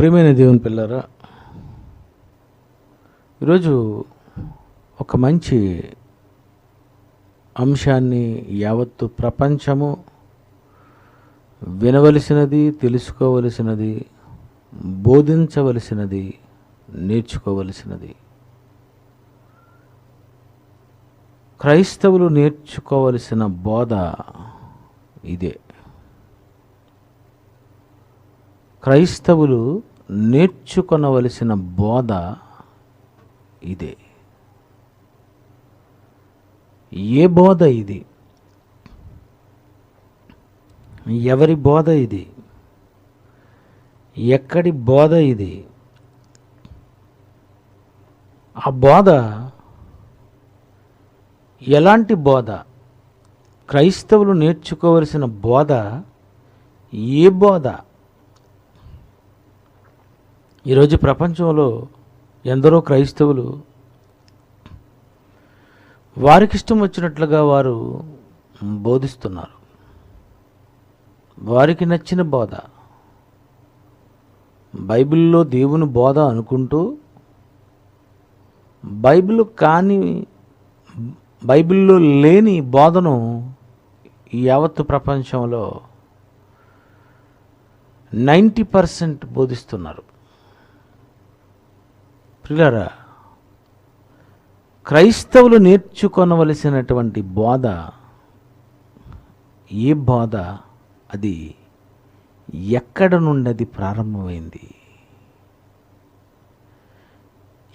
ప్రియమైన దేవుని పిల్లరా, ఈరోజు ఒక మంచి అంశాన్ని యావత్తు ప్రపంచము వినవలసినది, తెలుసుకోవలసినది, బోధించవలసినది, నేర్చుకోవలసినది. క్రైస్తవులు నేర్చుకోవలసిన బోధ ఇదే. క్రైస్తవులు నేర్చుకొనవలసిన బోధ ఇదే. ఏ బోధ ఇది? ఎవరి బోధ ఇది? ఎక్కడి బోధ ఇది? ఆ బోధ ఎలాంటి బోధ? క్రైస్తవులు నేర్చుకోవలసిన బోధ ఏ బోధ? ఈరోజు ప్రపంచంలో ఎందరో క్రైస్తవులు వారికిష్టం వచ్చినట్లుగా వారు బోధిస్తున్నారు. వారికి నచ్చిన బోధ, బైబిల్లో దేవుని బోధ అనుకుంటూ బైబిల్లో లేని బోధను ఈ యావత్తు ప్రపంచంలో 90% బోధిస్తున్నారు. ప్రియులారా, క్రైస్తవులు నేర్చుకొనవలసినటువంటి బోధ ఏ బోధ? అది ఎక్కడ నుండి అది ప్రారంభమైంది?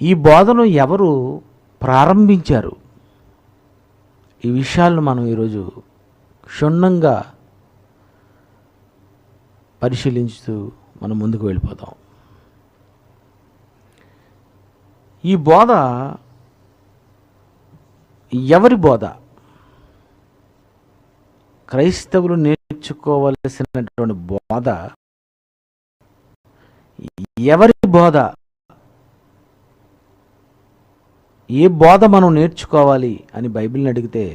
ఈ బోధను ఎవరు ప్రారంభించారు? ఈ విషయాలను మనం ఈరోజు క్షుణ్ణంగా పరిశీలించుతూ మనం ముందుకు వెళ్ళిపోతాం. ఈ బోధ ఎవరి బోధ? క్రైస్తవులు నేర్చుకోవలసినటువంటి బోధ ఎవరి బోధ? ఏ బోధ మనం నేర్చుకోవాలి అని బైబిల్ని అడిగితే,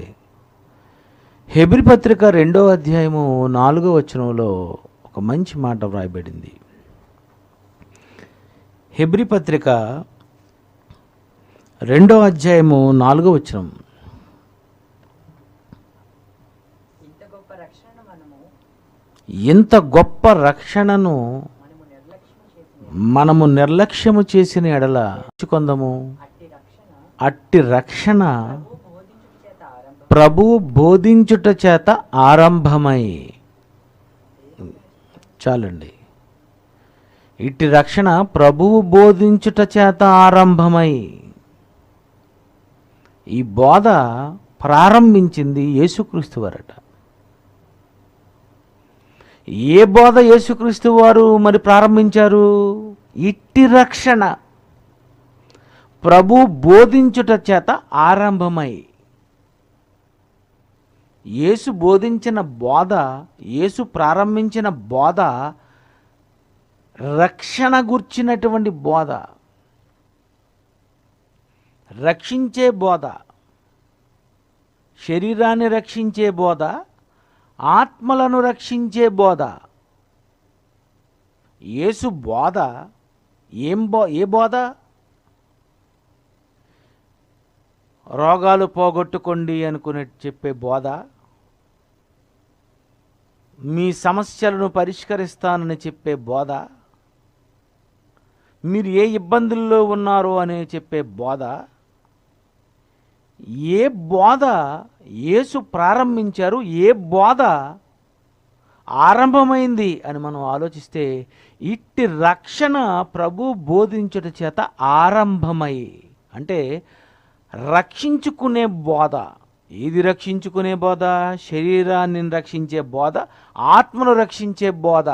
హెబ్రీ పత్రిక 2వ అధ్యాయము 4వ వచనంలో ఒక మంచి మాట వ్రాయబడింది. హెబ్రీ పత్రిక 2వ అధ్యాయము 4వ వచనం, ఇంత గొప్ప రక్షణను మనము నిర్లక్ష్యము చేసిన ఎడల కొందము, అట్టి రక్షణ ప్రభువు బోధించుట చేత ఆరంభమై. చాలండి. ఇట్టి రక్షణ ప్రభువు బోధించుట చేత ఆరంభమై. ఈ బోధ ప్రారంభించింది యేసుక్రీస్తు వారట. ఏ బోధ యేసుక్రీస్తు వారు మరి ప్రారంభించారు? ఇట్టి రక్షణ ప్రభు బోధించుట చేత ఆరంభమై. యేసు బోధించిన బోధ, యేసు ప్రారంభించిన బోధ రక్షణ గుర్చినటువంటి బోధ, రక్షించే బోధ, శరీరాన్ని రక్షించే బోధ, ఆత్మలను రక్షించే బోధ. యేసు బోధ ఏ బోధ? రోగాలు పోగొట్టుకోండి అనుకునే చెప్పే బోధ, మీ సమస్యలను పరిష్కరిస్తానని చెప్పే బోధ, మీరు ఏ ఇబ్బందుల్లో ఉన్నారో అని చెప్పే బోధ, ఏ బోధ యేసు ప్రారంభించారు? ఏ బోధ ఆరంభమైంది అని మనం ఆలోచిస్తే, ఇట్టి రక్షణ ప్రభు బోధించుట చేత ఆరంభమై. అంటే రక్షించుకునే బోధ. ఏది రక్షించుకునే బోధ? శరీరాన్ని రక్షించే బోధ, ఆత్మను రక్షించే బోధ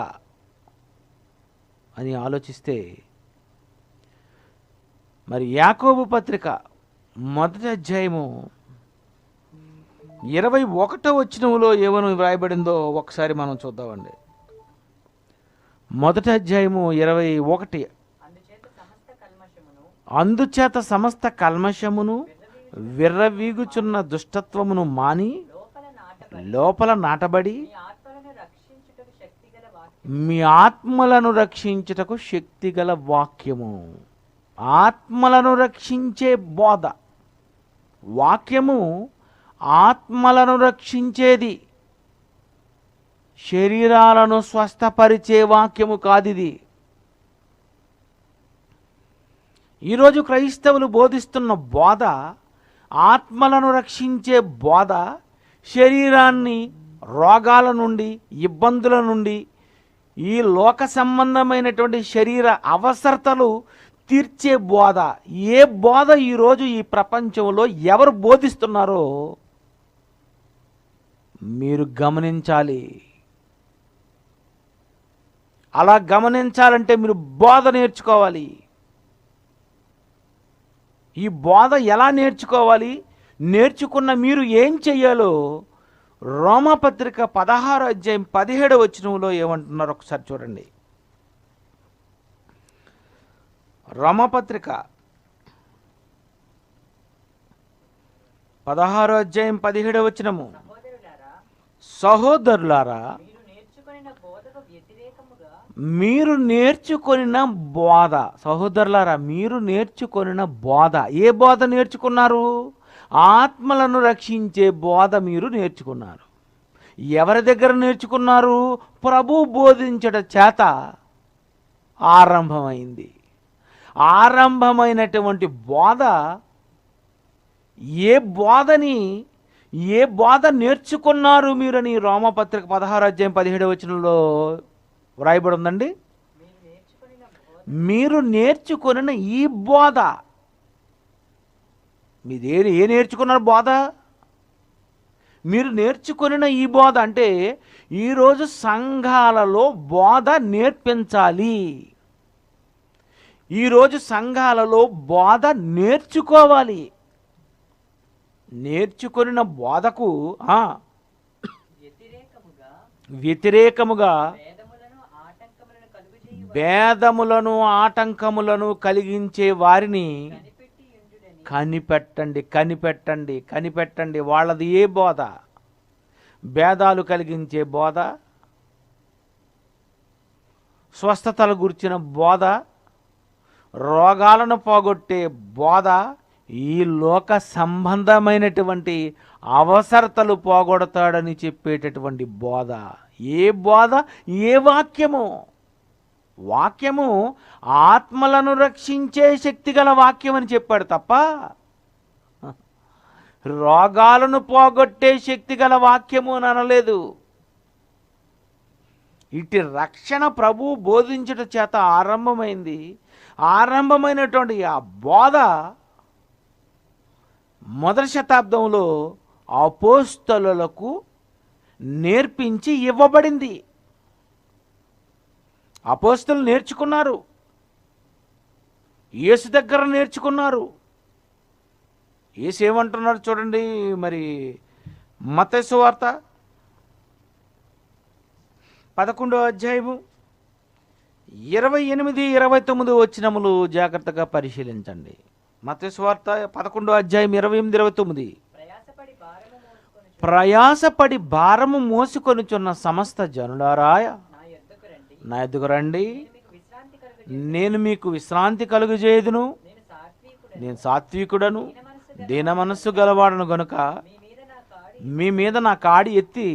అని ఆలోచిస్తే, మరి యాకోబు పత్రిక 1వ అధ్యాయము 21వ వచనంలో ఏమని వ్రాయబడిందో ఒకసారి మనం చూద్దామండి. 1వ అధ్యాయము 21. అందుచేత సమస్త కల్మషమును, విర్రవీగుచున్న దుష్టత్వమును మాని లోపల నాటబడి మీ ఆత్మలను రక్షించుటకు శక్తిగల వాక్యము. ఆత్మలను రక్షించే బోధ. వాక్యము ఆత్మలను రక్షించేది, శరీరాలను స్వస్థపరిచే వాక్యము కాదిది. ఈరోజు క్రైస్తవులు బోధిస్తున్న బోధ ఆత్మలను రక్షించే బోధ, శరీరాన్ని రోగాల నుండి, ఇబ్బందుల నుండి, ఈ లోక సంబంధమైనటువంటి శరీర అవసరతలు తీర్చే బోధ. ఏ బోధ ఈరోజు ఈ ప్రపంచంలో ఎవరు బోధిస్తున్నారో మీరు గమనించాలి. అలా గమనించాలంటే మీరు బోధ నేర్చుకోవాలి. ఈ బోధ ఎలా నేర్చుకోవాలి, నేర్చుకున్న మీరు ఏం చెయ్యాలో రోమాపత్రిక 16:17 ఏమంటున్నారు ఒకసారి చూడండి. రోమాపత్రిక 16:17 సహోదరులారా, మీరు నేర్చుకొనిన బోధ. సహోదరులారా, మీరు నేర్చుకొనిన బోధ. ఏ బోధ నేర్చుకున్నారు? ఆత్మలను రక్షించే బోధ మీరు నేర్చుకున్నారు. ఎవరి దగ్గర నేర్చుకున్నారు? ప్రభు బోధించట చేత ఆరంభమైంది. ఆరంభమైనటువంటి బోధ, ఏ బోధ నేర్చుకున్నారు మీరని రోమాపత్రిక 16:17 వ్రాయబడి ఉందండి. మీరు నేర్చుకొనిన ఈ బోధ. మీరు ఏ నేర్చుకున్నారు బోధ? మీరు నేర్చుకొనిన ఈ బోధ అంటే ఈరోజు సంఘాలలో బోధ నేర్పించాలి. ఈరోజు సంఘాలలో బోధ నేర్చుకోవాలి. నేర్చుకొనిన బోధకు వ్యతిరేకముగా భేదములను ఆటంకములను కలిగించే వారిని కనిపెట్టండి. వాళ్ళది ఏ బోధ? భేదాలు కలిగించే బోధ, స్వస్థతల గురించిన బోధ, రోగాలను పోగొట్టే బోధ, ఈ లోక సంబంధమైనటువంటి అవసరతలు పోగొడతాడని చెప్పేటటువంటి బోధ. ఏ బోధ? ఏ వాక్యము? వాక్యము ఆత్మలను రక్షించే శక్తిగల వాక్యం అని చెప్పాడు తప్ప రోగాలను పోగొట్టే శక్తిగల వాక్యము అని అనలేదు. ఇటు రక్షణ ప్రభు బోధించుట చేత ఆరంభమైంది. ఆరంభమైనటువంటి ఆ బోధ మొదటి శతాబ్దంలో అపోస్తలులకు నేర్పించి ఇవ్వబడింది. అపోస్తలు నేర్చుకున్నారు, యేసు దగ్గర నేర్చుకున్నారు. యేసు ఏమంటున్నారు చూడండి. మరి మత్తయి సువార్త 11:28-29 జాగ్రత్తగా పరిశీలించండి. మత్తయి సువార్త 11:28-29. ప్రయాసపడి భారము మోసుకొనుచున్న సమస్త జనులారాయ నా యొద్దకు రండి, నేను మీకు విశ్రాంతి కలుగజేయుదును. నేను సాత్వికుడను, దీన మనస్సు గలవాడను గనుక మీ మీద నా కాడి ఎత్తి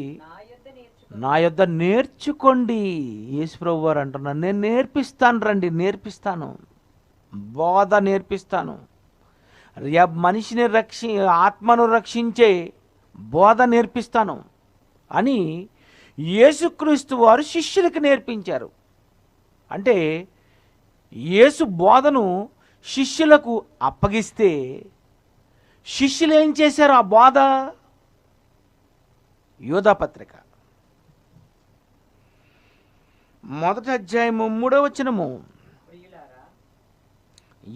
నా యొద్ద నేర్చుకోండి. యేసు ప్రభువు వారు అంటున్నారు, నేను నేర్పిస్తాను, రండి, నేర్పిస్తాను, బోధ నేర్పిస్తాను. మనిషిని ఆత్మను రక్షించే బోధ నేర్పిస్తాను అని యేసుక్రీస్తు వారు శిష్యులకు నేర్పించారు. అంటే యేసు బోధను శిష్యులకు అప్పగిస్తే శిష్యులు ఏం చేశారు? ఆ బోధ యోధాపత్రిక 1:3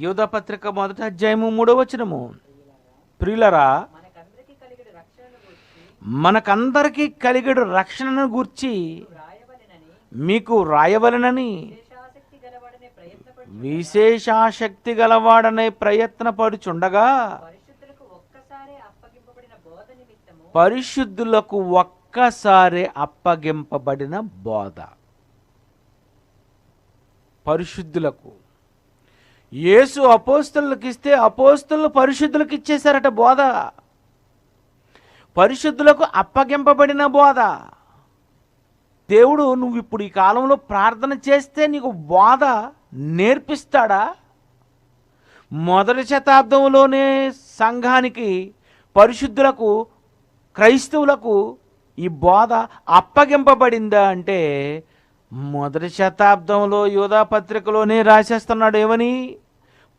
యోధాపత్రిక 1:3 ప్రియులరా, మనకందరికీ కలిగేడు రక్షణను గూర్చి మీకు రాయవలెనని విశేషాశక్తి గలవాడనే ప్రయత్నపడుచుండగా పరిశుద్ధులకు ఒక్కసారి అప్పగింపబడిన బోధ. పరిశుద్ధులకు. యేసు అపోస్తలులకు ఇస్తే అపోస్తలు పరిశుద్ధులకు ఇచ్చేశారట బోధ. పరిశుద్ధులకు అప్పగింపబడిన బోధ. దేవుడు నువ్వు ఇప్పుడు ఈ కాలంలో ప్రార్థన చేస్తే నీకు బోధ నేర్పిస్తాడా? మొదటి శతాబ్దంలోనే సంఘానికి, పరిశుద్ధులకు, క్రైస్తవులకు ఈ బోధ అప్పగింపబడిందా అంటే మొదటి శతాబ్దంలో యూదా పత్రికలోనే రాసేస్తున్నాడు. ఏమని?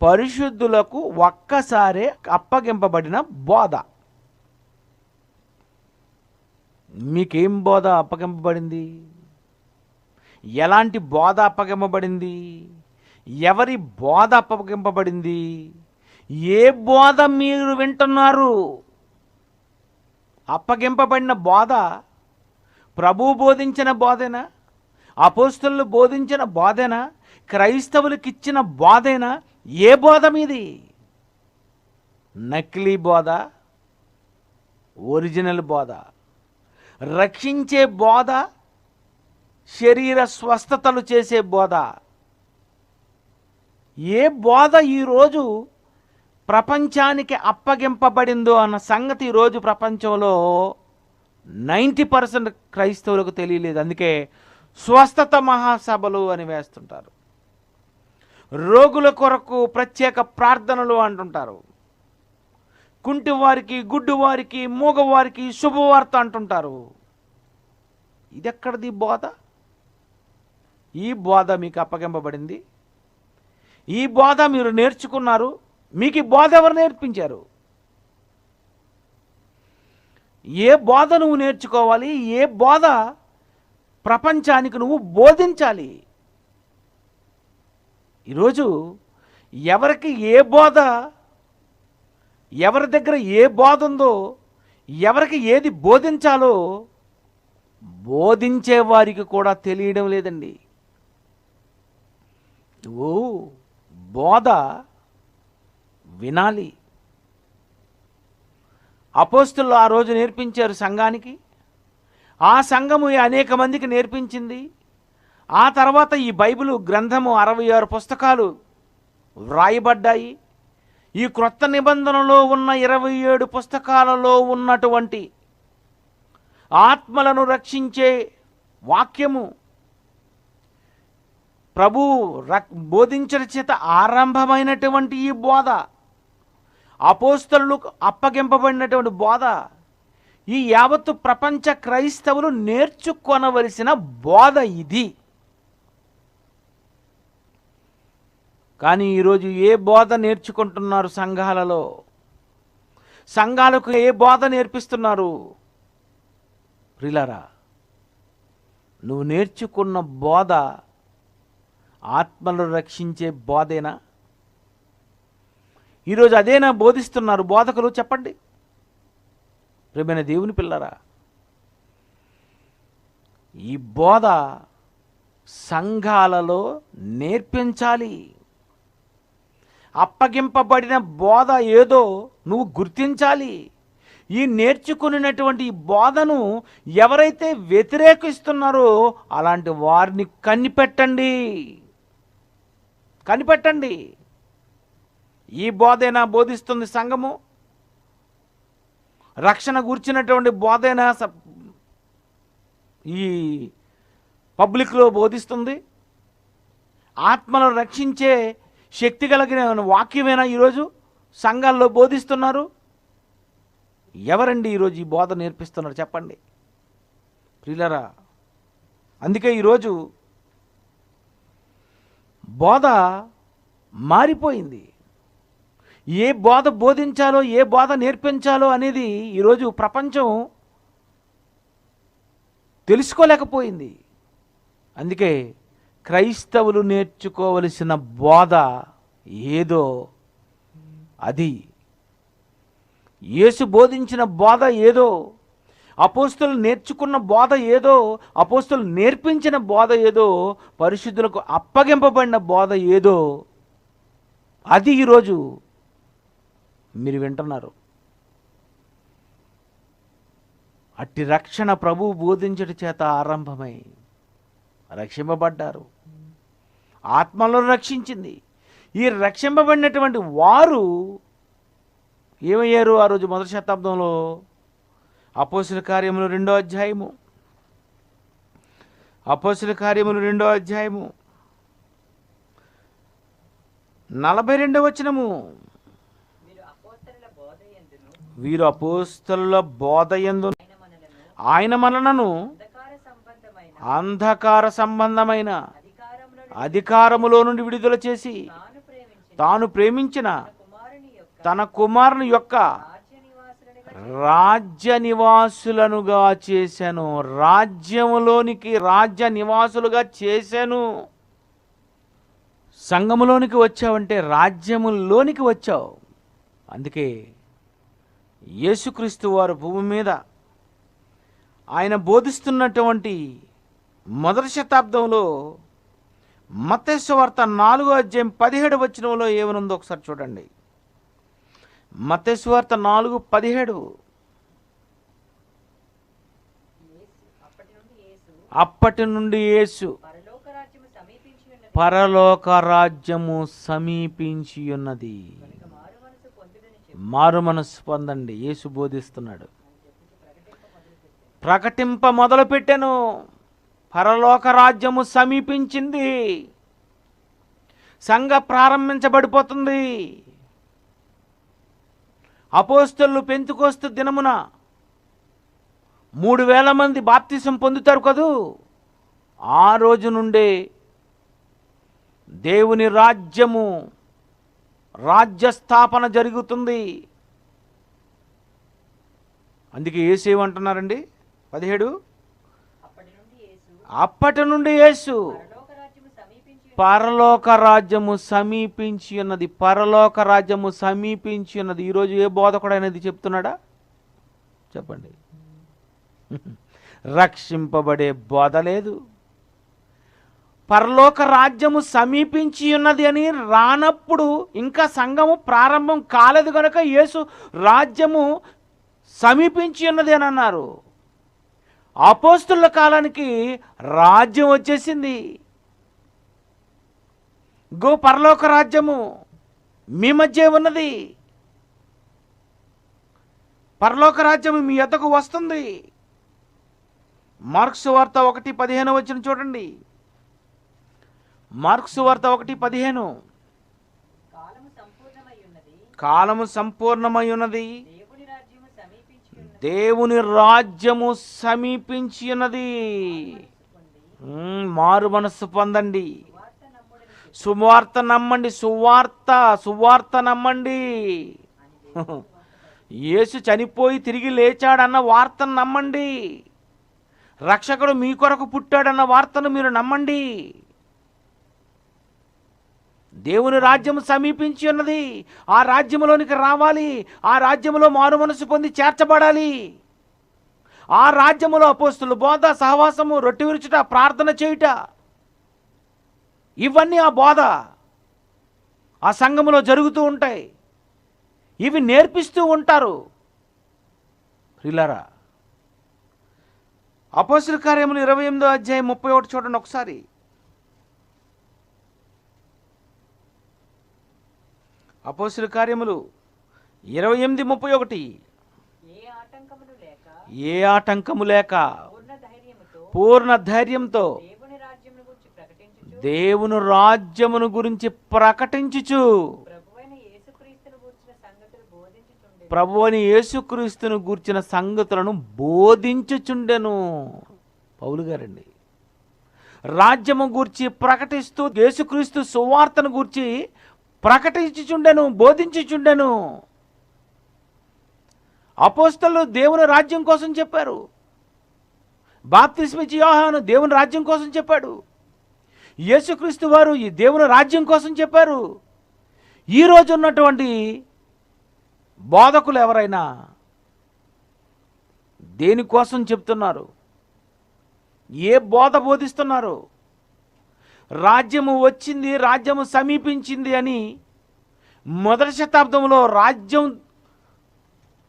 పరిశుద్ధులకు ఒక్కసారే అప్పగింపబడిన బోధ. మీకేం బోధ అప్పగింపబడింది? ఎలాంటి బోధ అప్పగింపబడింది? ఎవరి బోధ అప్పగింపబడింది? ఏ బోధ మీరు వింటున్నారు? అప్పగింపబడిన బోధ ప్రభువు బోధించిన బోధేనా? అపోస్తలులు బోధించిన బోధేనా? క్రైస్తవులకు ఇచ్చిన బోధేనా? ఏ బోధ మీది? నకిలీ బోధ, ఒరిజినల్ బోధ, రక్షించే బోధ, శరీర స్వస్థతలు చేసే బోధ, ఏ బోధ ఈరోజు ప్రపంచానికి అప్పగింపబడిందో అన్న సంగతి ఈరోజు ప్రపంచంలో 90% క్రైస్తవులకు తెలియలేదు. అందుకే స్వస్థత మహాసభలు అని వేస్తుంటారు, రోగుల కొరకు ప్రత్యేక ప్రార్థనలు అంటుంటారు, కుంటివారికి, గుడ్డివారికి, మూగవారికి శుభవార్త అంటుంటారు. ఇదెక్కడిది బోధ? ఈ బోధ మీకు అప్పగింపబడింది, ఈ బోధ మీరు నేర్చుకున్నారు. మీకు ఈ బోధ ఎవరు నేర్పించారు? ఏ బోధ నువ్వు నేర్చుకోవాలి? ఏ బోధ ప్రపంచానికి నువ్వు బోధించాలి? ఈరోజు ఎవరికి ఏ బోధ, ఎవరి దగ్గర ఏ బోధ ఉందో, ఎవరికి ఏది బోధించాలో బోధించే వారికి కూడా తెలియడం లేదండి. నువ్వు బోధ వినాలి. అపోస్తలులు ఆ రోజు నేర్పించారు సంఘానికి. ఆ సంఘము అనేక మందికి నేర్పించింది. ఆ తర్వాత ఈ బైబిలు గ్రంథము 66 పుస్తకాలు వ్రాయబడ్డాయి. ఈ క్రొత్త నిబంధనలో ఉన్న 27 పుస్తకాలలో ఉన్నటువంటి ఆత్మలను రక్షించే వాక్యము ప్రభు బోధించడం చేత ఆరంభమైనటువంటి ఈ బోధ, అపోస్తలులకు అప్పగింపబడినటువంటి బోధ, ఈ యావత్తు ప్రపంచ క్రైస్తవులు నేర్చుకొనవలసిన బోధ ఇది. కానీ ఈరోజు ఏ బోధ నేర్చుకుంటున్నారు సంఘాలలో? సంఘాలకు ఏ బోధ నేర్పిస్తున్నారు? ప్రియులారా, నువ్వు నేర్చుకున్న బోధ ఆత్మలను రక్షించే బోధేనా? ఈరోజు అదేనా బోధిస్తున్నారు బోధకులు? చెప్పండి ప్రియమైన దేవుని పిల్లరా. ఈ బోధ సంఘాలలో నేర్పించాలి. అప్పగింపబడిన బోధ ఏదో నువ్వు గుర్తించాలి. ఈ నేర్చుకున్నటువంటి ఈ బోధను ఎవరైతే వ్యతిరేకిస్తున్నారో అలాంటి వారిని కనిపెట్టండి. ఈ బోధేనా బోధిస్తుంది సంఘము? రక్షణ గూర్చినటువంటి బోధేనా ఈ పబ్లిక్లో బోధిస్తుంది? ఆత్మను రక్షించే శక్తి కలిగిన వాక్యమేనా ఈరోజు సంఘాల్లో బోధిస్తున్నారు? ఎవరండి ఈరోజు ఈ బోధ నేర్పిస్తున్నారు చెప్పండి ప్రియులారా. అందుకే ఈరోజు బోధ మారిపోయింది. ఏ బోధ బోధించాలో, ఏ బోధ నేర్పించాలో అనేది ఈరోజు ప్రపంచం తెలుసుకోలేకపోయింది. అందుకే క్రైస్తవులు నేర్చుకోవలసిన బోధ ఏదో అది, యేసు బోధించిన బోధ ఏదో, అపోస్తలులు నేర్చుకున్న బోధ ఏదో, అపోస్తలులు నేర్పించిన బోధ ఏదో, పరిశుద్ధులకు అప్పగింపబడిన బోధ ఏదో, అది ఈరోజు మీరు వింటున్నారు. అట్టి రక్షణ ప్రభువు బోధించడం చేత ఆరంభమై రక్షింపబడ్డారు. ఆత్మలను రక్షించింది. ఈ రక్షింపబడినటువంటి వారు ఏమయ్యారు? ఆ రోజు మొదటి శతాబ్దంలో అపోస్తలుల కార్యములు 2వ అధ్యాయము, అపోస్తలుల కార్యములు 2వ అధ్యాయము 42వ వచనము. వీరు అపోస్తలుల బోధయందు ఆయన మనలను అంధకార సంబంధమైన అధికారములో నుండి విడుదల చేసి తాను ప్రేమించిన తన కుమారుని యొక్క రాజ్య నివాసులనుగా చేశాను. రాజ్యములోనికి రాజ్య నివాసులుగా చేశాను. సంఘములోనికి వచ్చావంటే రాజ్యములోనికి వచ్చావు. అందుకే యేసుక్రీస్తు వారు భూమి మీద ఆయన బోధిస్తున్నటువంటి మొదటి శతాబ్దంలో మత్తయి సువార్త 4వ అధ్యాయం 17వ వచనంలో ఏమనుందో ఒకసారి చూడండి. మత్తయి సువార్త 4:17. అప్పటి నుండి యేసు పరలోక రాజ్యము సమీపించి ఉన్నది. మారు మనసు పొందండి. యేసు బోధిస్తున్నాడు. ప్రకటింప మొదలుపెట్టెను. పరలోక రాజ్యము సమీపించింది. సంఘ ప్రారంభించబడిపోతుంది. అపోస్తలులు పెంతెకొస్తు దినమున 3000 మంది బాప్తిసం పొందుతారు కదూ. ఆ రోజు నుండే దేవుని రాజ్యము రాజ్యస్థాపన జరుగుతుంది. అందుకే యేసు ఏమంటున్నారండి? 17. అప్పటి నుండి యేసు పరలోక రాజ్యము సమీపించి ఉన్నది. పరలోక రాజ్యము సమీపించి ఉన్నది. ఈరోజు ఏ బోధకుడైనది చెప్తున్నాడా? చెప్పండి. రక్షింపబడే బోధ లేదు. పరలోక రాజ్యము సమీపించి ఉన్నది అని రానప్పుడు ఇంకా సంఘము ప్రారంభం కాలేదు కనుక యేసు రాజ్యము సమీపించి ఉన్నది అని అన్నారు. అపోస్తలుల కాలానికి రాజ్యం వచ్చేసింది. పరలోక రాజ్యము మీ మధ్య ఉన్నది. పరలోక రాజ్యము మీ యొద్దకు వస్తుంది. మార్కు సువార్త 1:15 వచనం చూడండి. మార్కు సువార్త 1:15. కాలము సంపూర్ణమై ఉన్నది. దేవుని రాజ్యము సమీపించి ఉన్నది. మారు మనస్సు పొందండి. సువార్త నమ్మండి. సువార్త నమ్మండి. యేసు చనిపోయి తిరిగి లేచాడన్న వార్తను నమ్మండి. రక్షకుడు మీ కొరకు పుట్టాడన్న వార్తను మీరు నమ్మండి. దేవుని రాజ్యం సమీపించి ఉన్నది. ఆ రాజ్యములోనికి రావాలి. ఆ రాజ్యములో మారు మనసు పొంది చేర్చబడాలి. ఆ రాజ్యములో అపోస్తలుల బోధ, సహవాసము, రొట్టె విరుచుట, ప్రార్థన చేయుట, ఇవన్నీ ఆ బోధ ఆ సంఘములో జరుగుతూ ఉంటాయి. ఇవి నేర్పిస్తూ ఉంటారు. ప్రియులారా, అపోస్తలుల కార్యములు 28వ అధ్యాయం 31 చూడండి ఒకసారి. అపోస్తలుల కార్యములు 28:31. ఏ ఆటంకము లేక పూర్ణ ధైర్యంతో దేవుని రాజ్యమును గురించి ప్రకటించుచు ప్రభువైన యేసుక్రీస్తును గూర్చిన సంగతులను బోధించుచుండెను. పౌలు గారండి. రాజ్యము గూర్చి ప్రకటిస్తూ యేసుక్రీస్తు సువార్తను గూర్చి ప్రకటించుచుండెను, బోధించుచుండెను. అపోస్తలులు దేవుని రాజ్యం కోసం చెప్పారు. బాప్తిస్మిచ్చి యోహాను దేవుని రాజ్యం కోసం చెప్పాడు. యేసుక్రీస్తు వారు ఈ దేవుని రాజ్యం కోసం చెప్పారు. ఈరోజు ఉన్నటువంటి బోధకులు ఎవరైనా దేనికోసం చెప్తున్నారు? ఏ బోధ బోధిస్తున్నారు? రాజ్యము వచ్చింది, రాజ్యము సమీపించింది అని మొదటి శతాబ్దంలో రాజ్యం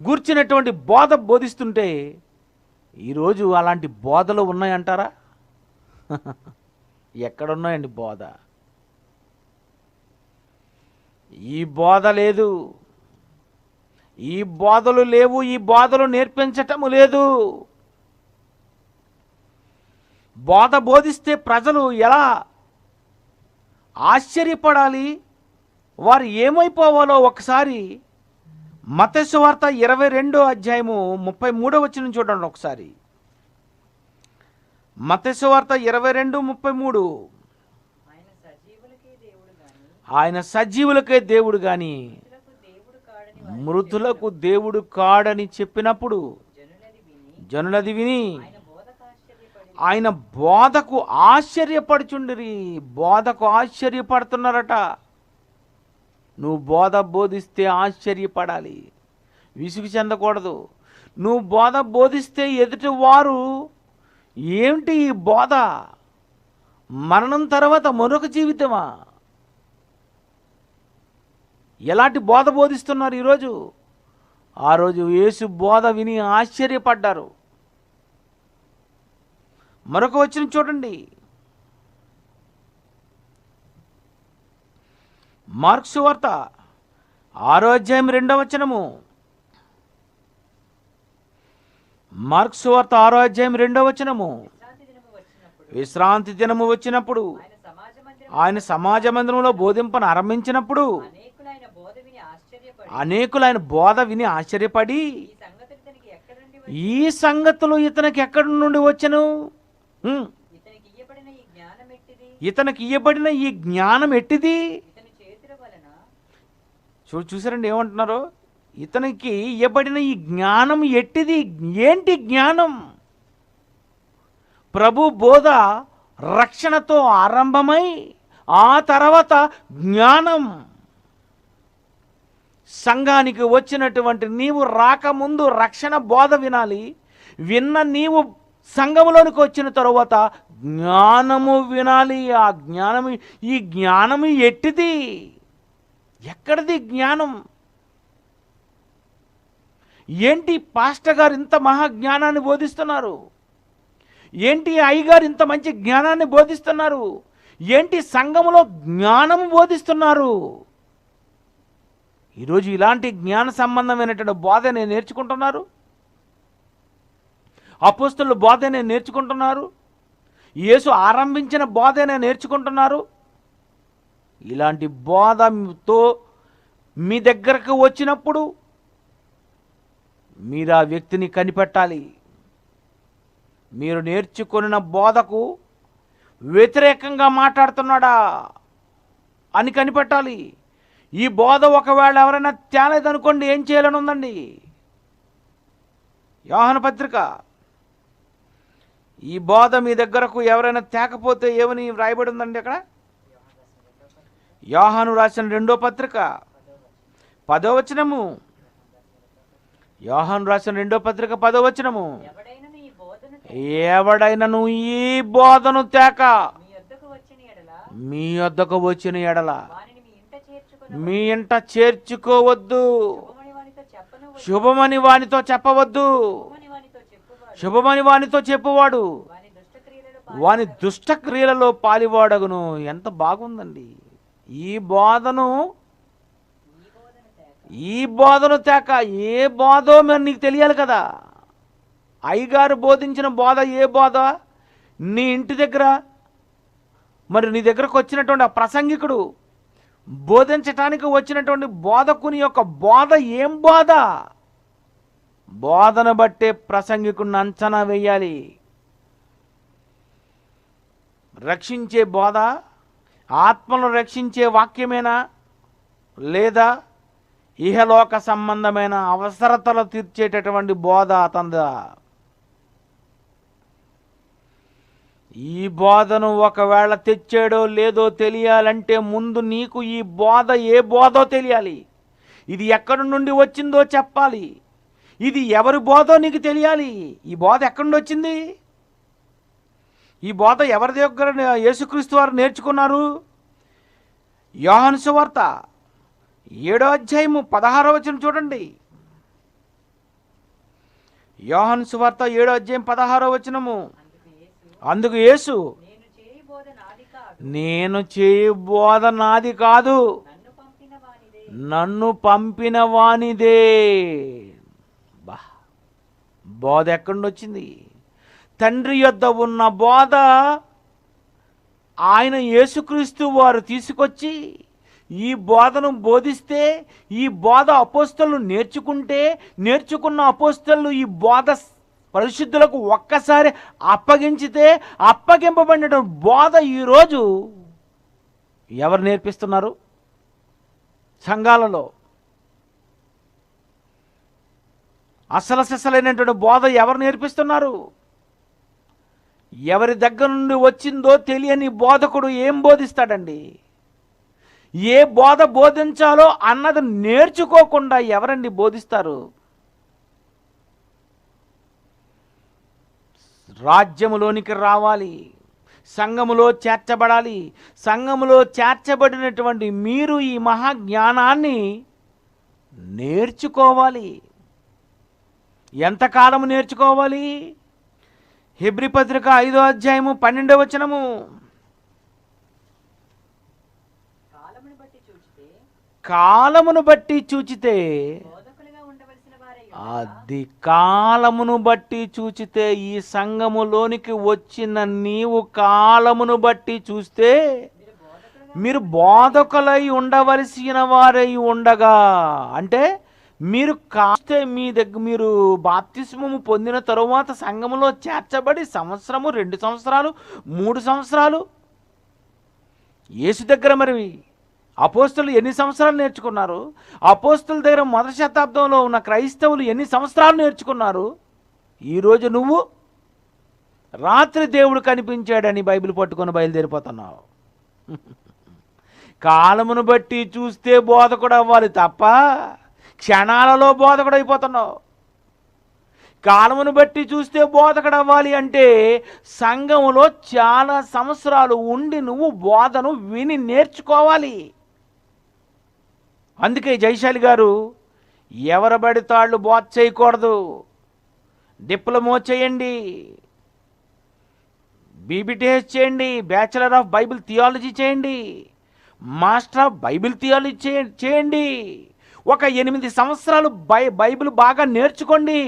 గూర్చినటువంటి బోధ బోధిస్తుంటే ఈరోజు అలాంటి బోధలు ఉన్నాయంటారా? ఎక్కడున్నాయండి బోధ? ఈ బోధ లేదు, ఈ బోధలు లేవు, ఈ బోధలు నేర్పించటము లేదు. బోధ బోధిస్తే ప్రజలు ఎలా ఆశ్చర్యపడాలి, వారు ఏమైపోవాలో ఒకసారి మత్తయి సువార్త 22వ అధ్యాయము 33వ వచనం చూడండి ఒకసారి. మత్తయి సువార్త 22:33. ఆయన సజీవులకే దేవుడు గాని మృతులకు దేవుడు కాడని చెప్పినప్పుడు జనులది విని ఆయన బోధకు ఆశ్చర్యపడుచుండిరి. బోధకు ఆశ్చర్యపడుతున్నారట. నువ్వు బోధ బోధిస్తే ఆశ్చర్యపడాలి, విసుగు చెందకూడదు. నువ్వు బోధ బోధిస్తే ఎదుటి వారు ఏమిటి ఈ బోధ, మరణం తర్వాత మరొక జీవితమా, ఎలాంటి బోధ బోధిస్తున్నారు ఈరోజు? ఆ రోజు యేసు బోధ విని ఆశ్చర్యపడ్డారు. మరొక వచనం చూడండి, మార్కు సువార్త 6వ అధ్యాయం 2వ వచనము. మార్కు సువార్త 6వ అధ్యాయం 2వ వచనము. విశ్రాంతి దినము వచ్చినప్పుడు ఆయన సమాజ మందిరంలో బోధింపను ఆరంభించినప్పుడు అనేకులు ఆయన బోధ విని ఆశ్చర్యపడి ఈ సంగతులు ఇతనికి ఎక్కడి నుండి వచ్చెను, ఇతనికి ఇయ్యబడిన ఈ జ్ఞానం ఎట్టిది? చూసారండి ఏమంటున్నారు? ఇతనికి ఇయ్యబడిన ఈ జ్ఞానం ఎట్టిది? ఏంటి జ్ఞానం? ప్రభు బోధ రక్షణతో ఆరంభమై ఆ తర్వాత జ్ఞానం. సంఘానికి వచ్చినటువంటి నీవు రాకముందు రక్షణ బోధ వినాలి. విన్న నీవు సంఘములోనికి వచ్చిన తరువాత జ్ఞానము వినాలి. ఆ జ్ఞానము, ఈ జ్ఞానము ఎట్టిది? ఎక్కడిది జ్ఞానం? ఏంటి పాస్టర్ గారు ఇంత మహాజ్ఞానాన్ని బోధిస్తున్నారు? ఏంటి అయ్యగారు ఇంత మంచి జ్ఞానాన్ని బోధిస్తున్నారు? ఏంటి సంఘములో జ్ఞానము బోధిస్తున్నారు? ఈరోజు ఇలాంటి జ్ఞాన సంబంధమైనటువంటి బోధనే నేర్చుకుంటున్నారు. అపోస్తలుల బోధనే నేర్చుకుంటున్నారు. యేసు ఆరంభించిన బోధనే నేర్చుకుంటున్నారు. ఇలాంటి బోధతో మీ దగ్గరకు వచ్చినప్పుడు మీరు ఆ వ్యక్తిని కనిపెట్టాలి. మీరు నేర్చుకున్న బోధకు వ్యతిరేకంగా మాట్లాడుతున్నాడా అని కనిపెట్టాలి. ఈ బోధ ఒకవేళ ఎవరైనా తేలేదనుకోండి, ఏం చేయాలని ఉందండి? యోహాను పత్రిక, ఈ బోధ మీ దగ్గరకు ఎవరైనా తేకపోతే ఏమని వ్రాయబడి ఉందండి అక్కడ? యోహాను రాసిన 2వ పత్రిక 10వ వచనము. యోహాను రాసిన 2వ పత్రిక 10వ వచనము. ఎవడైనను ఈ బోధను తేక మీ వద్దకు వచ్చిన ఎడల మీ ఇంట చేర్చుకోవద్దు, శుభమని వానితో చెప్పవద్దు. శుభమని వానితో చెప్పువాడు వాని దుష్ట క్రియలలో పాలివాడగును. ఎంత బాగుందండి! ఈ బోధను తేక. ఏ బోధో మరి నీకు తెలియాలి కదా. అయ్యగారు బోధించిన బోధ ఏ బోధ? నీ ఇంటి దగ్గర మరి నీ దగ్గరకు వచ్చినటువంటి ఆ ప్రసంగికుడు బోధించటానికి వచ్చినటువంటి బోధకుని యొక్క బోధ ఏం బోధ? బోధన బట్టే ప్రసంగికుడిని అంచనా వేయాలి. రక్షించే బోధ, ఆత్మను రక్షించే వాక్యమేనా, లేదా ఇహలోక సంబంధమైన అవసరతలు తీర్చేటటువంటి బోధ అతనిదా? ఈ బోధను ఒకవేళ తెచ్చాడో లేదో తెలియాలంటే ముందు నీకు ఈ బోధ ఏ బోధో తెలియాలి. ఇది ఎక్కడి నుండి వచ్చిందో చెప్పాలి. ఇది ఎవరి బోధో నీకు తెలియాలి. ఈ బోధ ఎక్కడి నుండి వచ్చింది? ఈ బోధ ఎవరి దగ్గర యేసుక్రీస్తు వారు నేర్చుకున్నారు? యోహాను సువార్త 7వ అధ్యాయము 16వ వచనం చూడండి. యోహాను సువార్త 7వ అధ్యాయం 16వ వచనము. అందుకు యేసు, నేను చేయు బోధ నాది కాదు, నన్ను పంపిన వానిదే. బా, బోధ ఎక్కడి నుండి వచ్చింది? తండ్రి యొద్ద ఉన్న బోధ ఆయన యేసుక్రీస్తు వారు తీసుకొచ్చి ఈ బోధను బోధిస్తే, ఈ బోధ అపోస్తలు నేర్చుకున్న అపోస్తలు ఈ బోధ పరిశుద్ధులకు ఒక్కసారి అప్పగించితే, అప్పగింపబడిన బోధ ఈరోజు ఎవరు నేర్పిస్తున్నారు? సంఘాలలో అసలు సిసలైనటువంటి బోధ ఎవరు నేర్పిస్తున్నారు? ఎవరి దగ్గర నుండి వచ్చిందో తెలియని బోధకుడు ఏం బోధిస్తాడండి? ఏ బోధ బోధించాలో అన్నది నేర్చుకోకుండా ఎవరండి బోధిస్తారు? రాజ్యములోనికి రావాలి, సంఘములో చేర్చబడాలి. సంఘములో చేర్చబడినటువంటి మీరు ఈ మహాజ్ఞానాన్ని నేర్చుకోవాలి. ఎంతకాలము నేర్చుకోవాలి? హెబ్రీ పత్రిక 5వ అధ్యాయము 12వ వచనము. కాలమును బట్టి చూచితే, అది కాలమును బట్టి చూచితే, ఈ సంఘములోనికి వచ్చిన నీవు కాలమును బట్టి చూస్తే మీరు బోధకులై ఉండవలసిన వారై ఉండగా, అంటే మీరు కాస్తే మీరు బాప్తిస్మము పొందిన తరువాత సంఘములో చేర్చబడి సంవత్సరము, 2 సంవత్సరాలు, 3 సంవత్సరాలు యేసు దగ్గర మరి అపోస్తలు ఎన్ని సంవత్సరాలు నేర్చుకున్నారు? అపోస్తల దగ్గర మొదటి శతాబ్దంలో ఉన్న క్రైస్తవులు ఎన్ని సంవత్సరాలు నేర్చుకున్నారు? ఈరోజు నువ్వు రాత్రి దేవుడు కనిపించాడని బైబిల్ పట్టుకొని బయలుదేరిపోతున్నావు. కాలమును బట్టి చూస్తే బోధకుడు అవ్వాలి తప్ప క్షణాలలో బోధకుడు అయిపోతున్నావు. కాలమును బట్టి చూస్తే బోధకుడు అవ్వాలి అంటే సంఘములో చాలా సంవత్సరాలు ఉండి నువ్వు బోధను విని నేర్చుకోవాలి. అందుకే జయశాలి గారు ఎవరు పడితాళ్ళు బోధ చేయకూడదు. డిప్లొమా చేయండి, బీబీటీఎస్ చేయండి, బ్యాచిలర్ ఆఫ్ బైబిల్ థియాలజీ చేయండి, మాస్టర్ ఆఫ్ బైబిల్ థియాలజీ చేయండి. ఒక 8 సంవత్సరాలు బైబిల్ బాగా నేర్చుకోండి.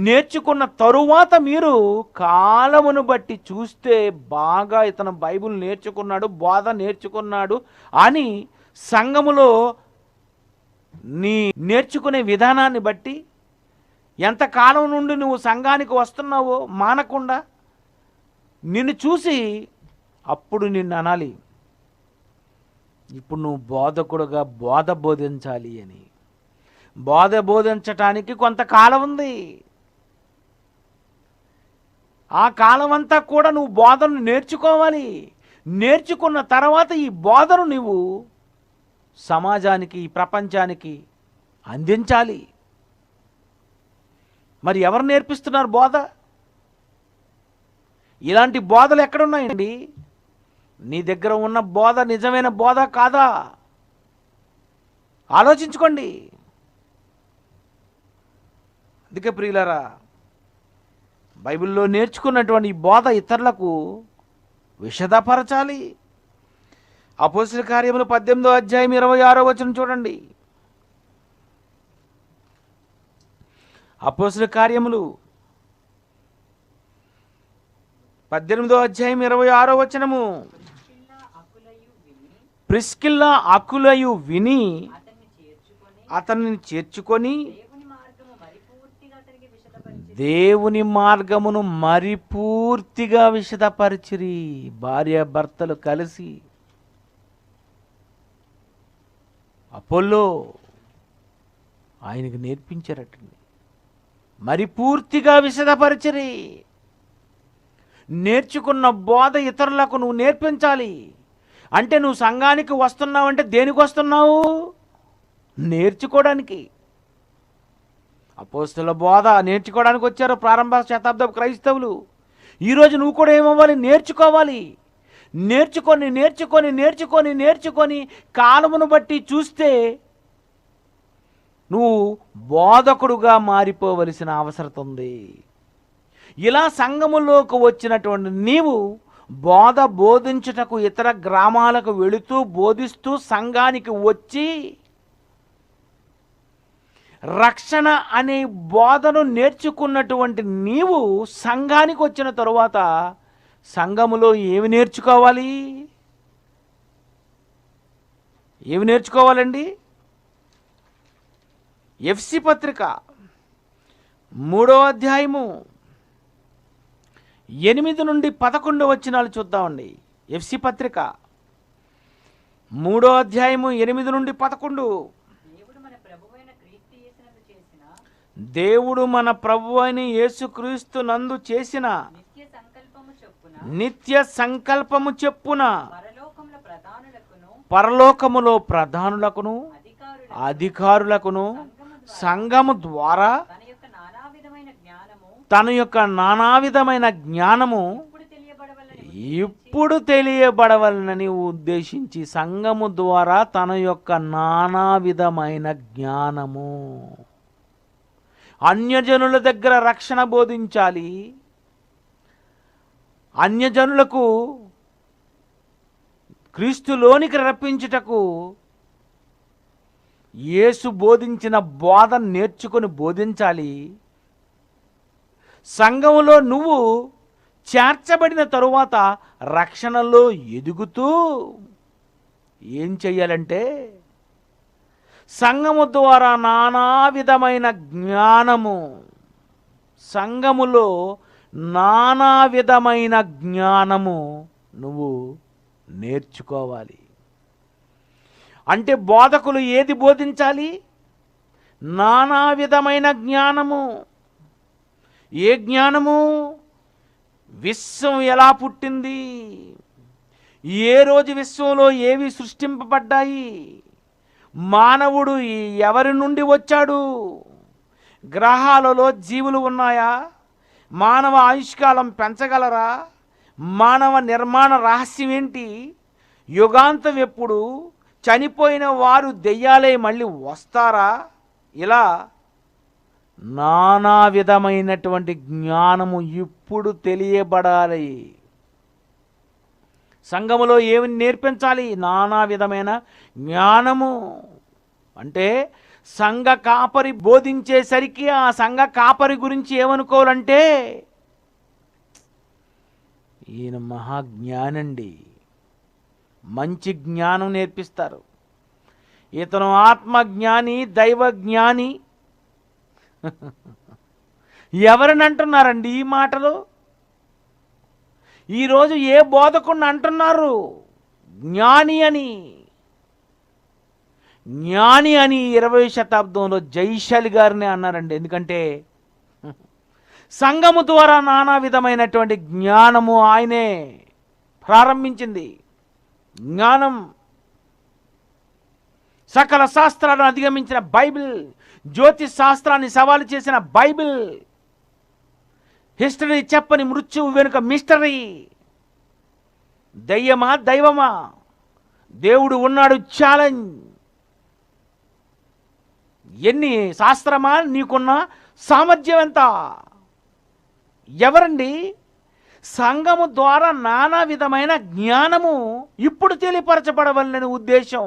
నేర్చుకున్న తరువాత మీరు కాలమును బట్టి చూస్తే బాగా ఇతను బైబిల్ నేర్చుకున్నాడు, బోధ నేర్చుకున్నాడు అని సంఘములో నీ నేర్చుకునే విధానాన్ని బట్టి ఎంతకాలం నుండి నువ్వు సంఘానికి వస్తున్నావో మానకుండా నిన్ను చూసి అప్పుడు నిన్ను అనాలి, ఇప్పుడు నువ్వు బోధకుడుగా బోధ బోధించాలి అని. బోధ బోధించటానికి కొంతకాలం ఉంది. ఆ కాలం అంతా కూడా నువ్వు బోధను నేర్చుకోవాలి. నేర్చుకున్న తర్వాత ఈ బోధను నువ్వు సమాజానికి, ప్రపంచానికి అందించాలి. మరి ఎవరు నేర్పిస్తున్నారు బోధ? ఇలాంటి బోధలు ఎక్కడున్నాయండి? నీ దగ్గర ఉన్న బోధ నిజమైన బోధ కాదా? ఆలోచించుకోండి. అందుకే ప్రియులారా, బైబిల్లో నేర్చుకున్నటువంటి ఈ బోధ ఇతరులకు విశదపరచాలి. అపోస్తల కార్యములు 18వ అధ్యాయం 26వ వచనం చూడండి. అపోస్తల కార్యములు 18వ అధ్యాయం 26వ వచనము. ప్రిస్కిల్లా అకులయు విని అతన్ని చేర్చుకొని దేవుని మార్గమును మరిపూర్తిగా విశదపరిచిరి. భార్య భర్తలు కలిసి అపోల్లో ఆయనకు నేర్పించారటండి. మరి పూర్తిగా విశదపరిచిరి. నేర్చుకున్న బోధ ఇతరులకు నువ్వు నేర్పించాలి. అంటే నువ్వు సంఘానికి వస్తున్నావంటే దేనికి వస్తున్నావు? నేర్చుకోవడానికి. అపోస్తల బోధ నేర్చుకోవడానికి వచ్చారు ప్రారంభ శతాబ్దపు క్రైస్తవులు. ఈరోజు నువ్వు కూడా ఏమవ్వాలి? నేర్చుకోవాలి. నేర్చుకొని నేర్చుకొని నేర్చుకొని నేర్చుకొని కాలమును బట్టి చూస్తే నువ్వు బోధకుడుగా మారిపోవలసిన అవసరం ఉంది. ఇలా సంఘములోకి వచ్చినటువంటి నీవు బోధ బోధించుటకు ఇతర గ్రామాలకు వెళుతూ బోధిస్తూ సంఘానికి వచ్చి రక్షణ అనే బోధను నేర్చుకున్నటువంటి నీవు సంఘానికి వచ్చిన తరువాత సంఘములో ఏమి నేర్చుకోవాలి? ఏమి నేర్చుకోవాలండి? ఎఫ్సి పత్రిక 3వ అధ్యాయము 8 నుండి 11 వచనాలు చూద్దామండి. ఎఫ్సి పత్రిక 3వ అధ్యాయము 8 నుండి 11. దేవుడు మన ప్రభువైన యేసుక్రీస్తు నందు చేసిన నిత్య సంకల్పము చెప్పున పరలోకములో ప్రధానులకును అధికారులకును సంఘము ద్వారా తన యొక్క నానావిధమైన జ్ఞానము ఇప్పుడు తెలియబడవలనని ఉద్దేశించి, సంఘము ద్వారా తన యొక్క నానావిధమైన జ్ఞానము. అన్యజనుల దగ్గర రక్షణ బోధించాలి. అన్యజనులకు క్రీస్తులోనికి రప్పించుటకు యేసు బోధించిన బోధ నేర్చుకొని బోధించాలి. సంఘములో నువ్వు చేర్చబడిన తరువాత రక్షణలో ఎదుగుతూ ఏం చెయ్యాలంటే, సంఘము ద్వారా నానా విధమైన జ్ఞానము, సంఘములో నానా విధమైన జ్ఞానము నువ్వు నేర్చుకోవాలి. అంటే బోధకులు ఏది బోధించాలి? నానా విధమైన జ్ఞానము. ఏ జ్ఞానము? విశ్వం ఎలా పుట్టింది, ఏ రోజు విశ్వంలో ఏవి సృష్టింపబడ్డాయి, మానవుడు ఎవరి నుండి వచ్చాడు, గ్రహాలలో జీవులు ఉన్నాయా, మానవ ఆయుష్కాలం పెంచగలరా, మానవ నిర్మాణ రహస్యం ఏంటి, యుగాంతం ఎప్పుడు, చనిపోయిన వారు దెయ్యాలే మళ్ళీ వస్తారా, ఇలా నానా విధమైనటువంటి జ్ఞానము ఇప్పుడు తెలియబడాలి. సంఘములో ఏమి నేర్పించాలి? నానా విధమైన జ్ఞానము. అంటే సంఘ కాపరి బోధించేసరికి ఆ సంఘ కాపరి గురించి ఏమనుకోవాలంటే, ఈయన మహాజ్ఞానండి, మంచి జ్ఞానం నేర్పిస్తారు, ఇతను ఆత్మజ్ఞాని, దైవజ్ఞాని. ఎవరిని అంటున్నారండి ఈ మాటలు? ఈరోజు ఏ బోధకుడిని అంటున్నారు జ్ఞాని అని? జ్ఞాని అని 20వ శతాబ్దంలో జైశాలి గారిని అన్నారండి. ఎందుకంటే సంఘము ద్వారా నానా విధమైనటువంటి జ్ఞానము ఆయనే ప్రారంభించింది. జ్ఞానం, సకల శాస్త్రాలను అధిగమించిన బైబిల్, జ్యోతిష్ శాస్త్రాన్ని సవాలు చేసిన బైబిల్, హిస్టరీ చెప్పని మృత్యువు వెనుక మిస్టరీ, దయ్యమా దైవమా, దేవుడు ఉన్నాడు ఛాలెంజ్. ఎన్ని శాస్త్రమా, నీకున్న సామర్థ్యం ఎంత? ఎవరండి? సంఘము ద్వారా నానా విధమైన జ్ఞానము ఇప్పుడు తెలియపరచబడవలనే ఉద్దేశం.